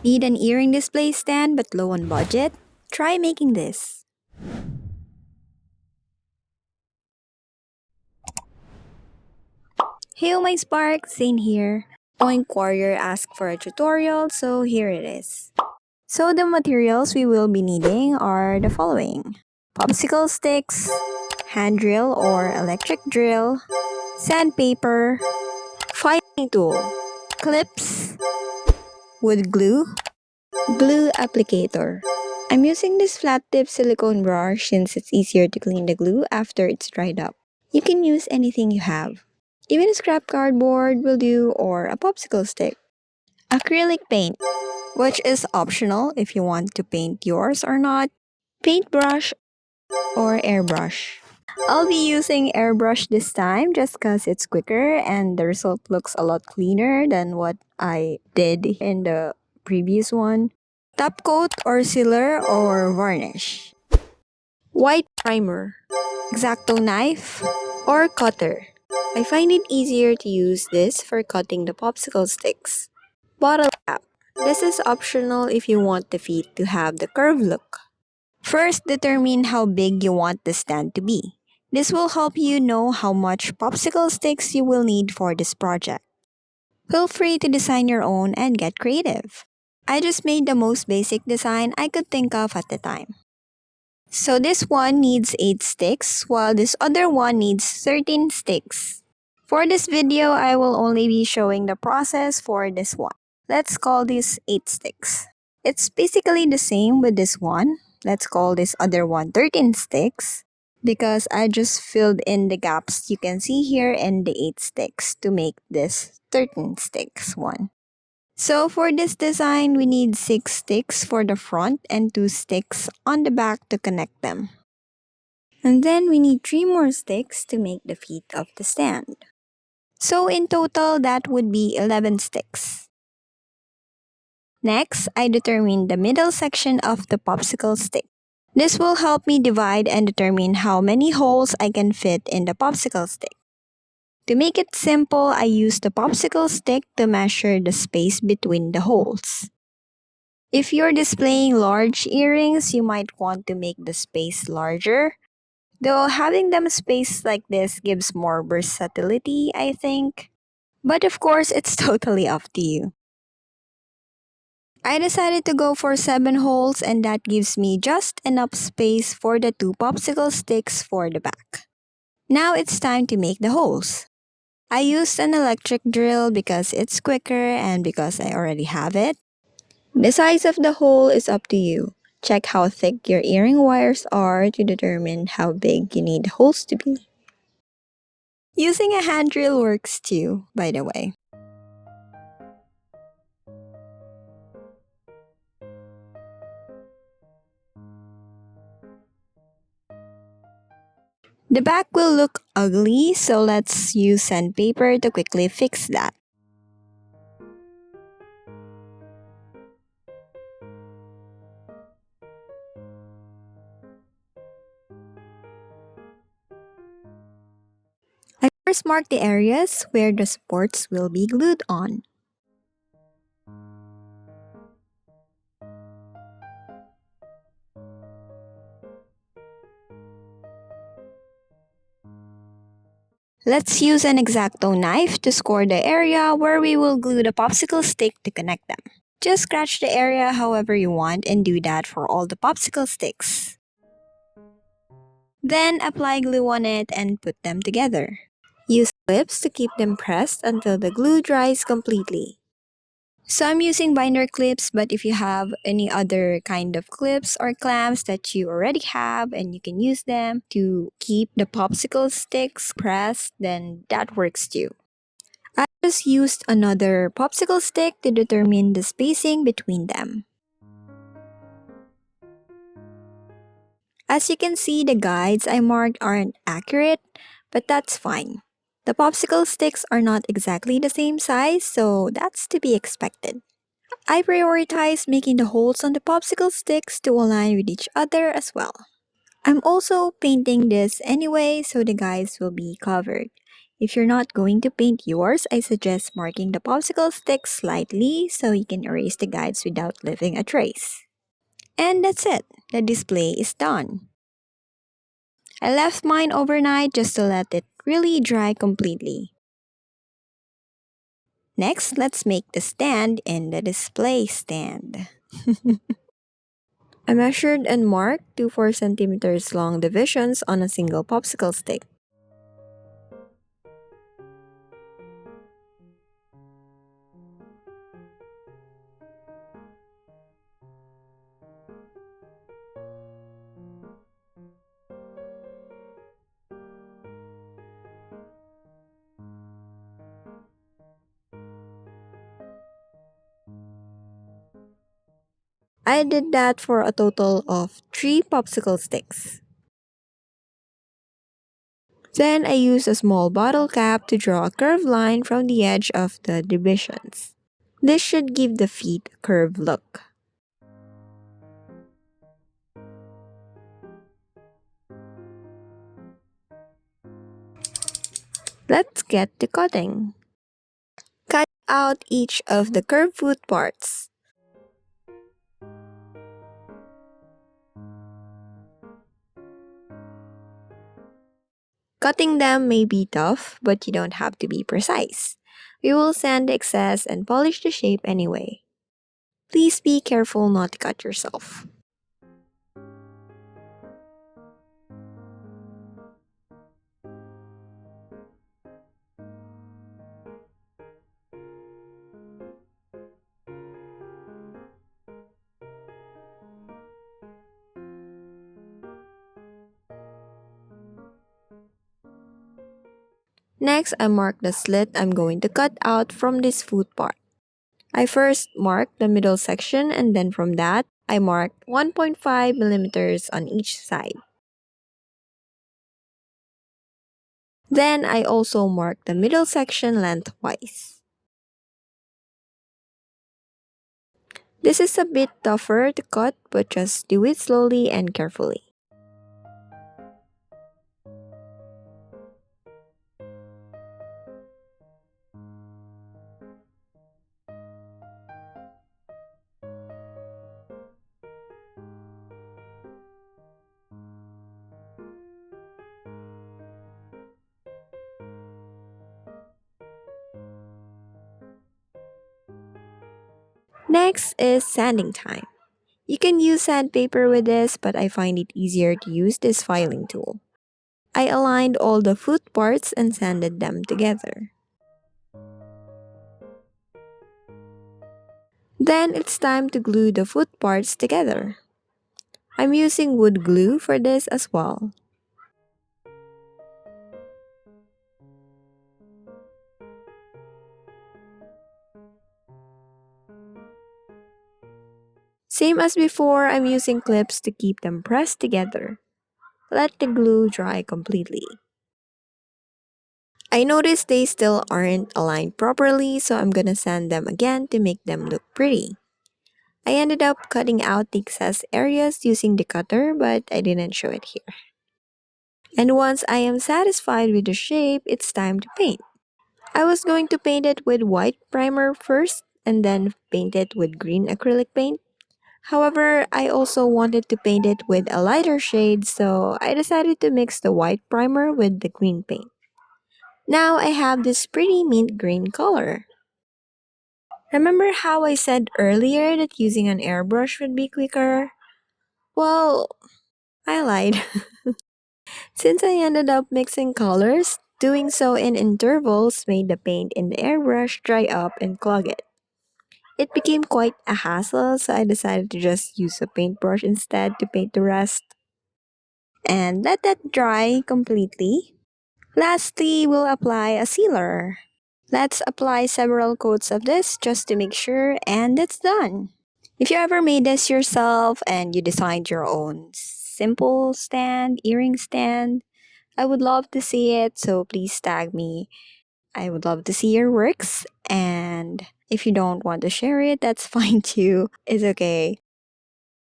Need an earring display stand but low on budget? Try making this. Hey my Spark, Zane here. Oink Warrior asked for a tutorial, so here it is. So the materials we will be needing are the following. Popsicle sticks, hand drill or electric drill, sandpaper, filing tool, clips, wood glue, glue applicator. I'm using this flat tip silicone brush since it's easier to clean the glue after it's dried up. You can use anything you have. Even a scrap cardboard will do or a popsicle stick. Acrylic paint, which is optional if you want to paint yours or not. Paintbrush or airbrush. I'll be using airbrush this time just because it's quicker and the result looks a lot cleaner than what I did in the previous one. Top coat or sealer or varnish. White primer. X-Acto knife or cutter. I find it easier to use this for cutting the popsicle sticks. Bottle cap. This is optional if you want the feet to have the curved look. First, determine how big you want the stand to be. This will help you know how much popsicle sticks you will need for this project. Feel free to design your own and get creative. I just made the most basic design I could think of at the time. So this one needs 8 sticks, while this other one needs 13 sticks. For this video, I will only be showing the process for this one. Let's call this 8 sticks. It's basically the same with this one. Let's call this other one 13 sticks because I just filled in the gaps you can see here in the 8 sticks to make this 13 sticks one. So for this design, we need 6 sticks for the front and 2 sticks on the back to connect them. And then we need 3 more sticks to make the feet of the stand. So in total, that would be 11 sticks. Next, I determine the middle section of the popsicle stick. This will help me divide and determine how many holes I can fit in the popsicle stick. To make it simple, I use the popsicle stick to measure the space between the holes. If you're displaying large earrings, you might want to make the space larger. Though having them spaced like this gives more versatility, I think. But of course, it's totally up to you. I decided to go for 7 holes and that gives me just enough space for the 2 popsicle sticks for the back. Now it's time to make the holes. I used an electric drill because it's quicker and because I already have it. The size of the hole is up to you. Check how thick your earring wires are to determine how big you need the holes to be. Using a hand drill works too, by the way. The back will look ugly, so let's use sandpaper to quickly fix that. I first mark the areas where the supports will be glued on. Let's use an X-Acto knife to score the area where we will glue the popsicle stick to connect them. Just scratch the area however you want and do that for all the popsicle sticks. Then apply glue on it and put them together. Use clips to keep them pressed until the glue dries completely. So I'm using binder clips, but if you have any other kind of clips or clamps that you already have and you can use them to keep the popsicle sticks pressed, then that works too. I just used another popsicle stick to determine the spacing between them. As you can see, the guides I marked aren't accurate, but that's fine. The popsicle sticks are not exactly the same size, so that's to be expected. I prioritize making the holes on the popsicle sticks to align with each other as well. I'm also painting this anyway, so the guides will be covered. If you're not going to paint yours, I suggest marking the popsicle stick slightly so you can erase the guides without leaving a trace. And that's it. The display is done. I left mine overnight just to let it really dry completely. Next, let's make the stand and the display stand. I measured and marked 2 4 centimeters long divisions on a single popsicle stick. I did that for a total of 3 popsicle sticks. Then I used a small bottle cap to draw a curved line from the edge of the divisions. This should give the feet a curved look. Let's get to cutting. Cut out each of the curved foot parts. Cutting them may be tough, but you don't have to be precise. We will sand the excess and polish the shape anyway. Please be careful not to cut yourself. Next, I mark the slit I'm going to cut out from this foot part. I first mark the middle section and then from that, I mark 1.5 millimeters on each side. Then I also mark the middle section lengthwise. This is a bit tougher to cut, but just do it slowly and carefully. Next is sanding time. You can use sandpaper with this, but I find it easier to use this filing tool. I aligned all the foot parts and sanded them together. Then it's time to glue the foot parts together. I'm using wood glue for this as well. Same as before, I'm using clips to keep them pressed together. Let the glue dry completely. I noticed they still aren't aligned properly, so I'm gonna sand them again to make them look pretty. I ended up cutting out the excess areas using the cutter, but I didn't show it here. And once I am satisfied with the shape, it's time to paint. I was going to paint it with white primer first and then paint it with green acrylic paint. However, I also wanted to paint it with a lighter shade, so I decided to mix the white primer with the green paint. Now I have this pretty mint green color. Remember how I said earlier that using an airbrush would be quicker? Well, I lied. Since I ended up mixing colors, doing so in intervals made the paint in the airbrush dry up and clog it. It became quite a hassle, so I decided to just use a paintbrush instead to paint the rest. And let that dry completely. Lastly, we'll apply a sealer. Let's apply several coats of this just to make sure, and it's done. If you ever made this yourself and you designed your own simple stand, earring stand, I would love to see it, so please tag me. I would love to see your works, and if you don't want to share it, that's fine too. It's okay.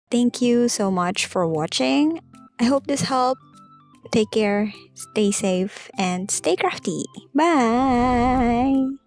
Thank you so much for watching. I hope this helped. Take care, stay safe, and stay crafty. Bye!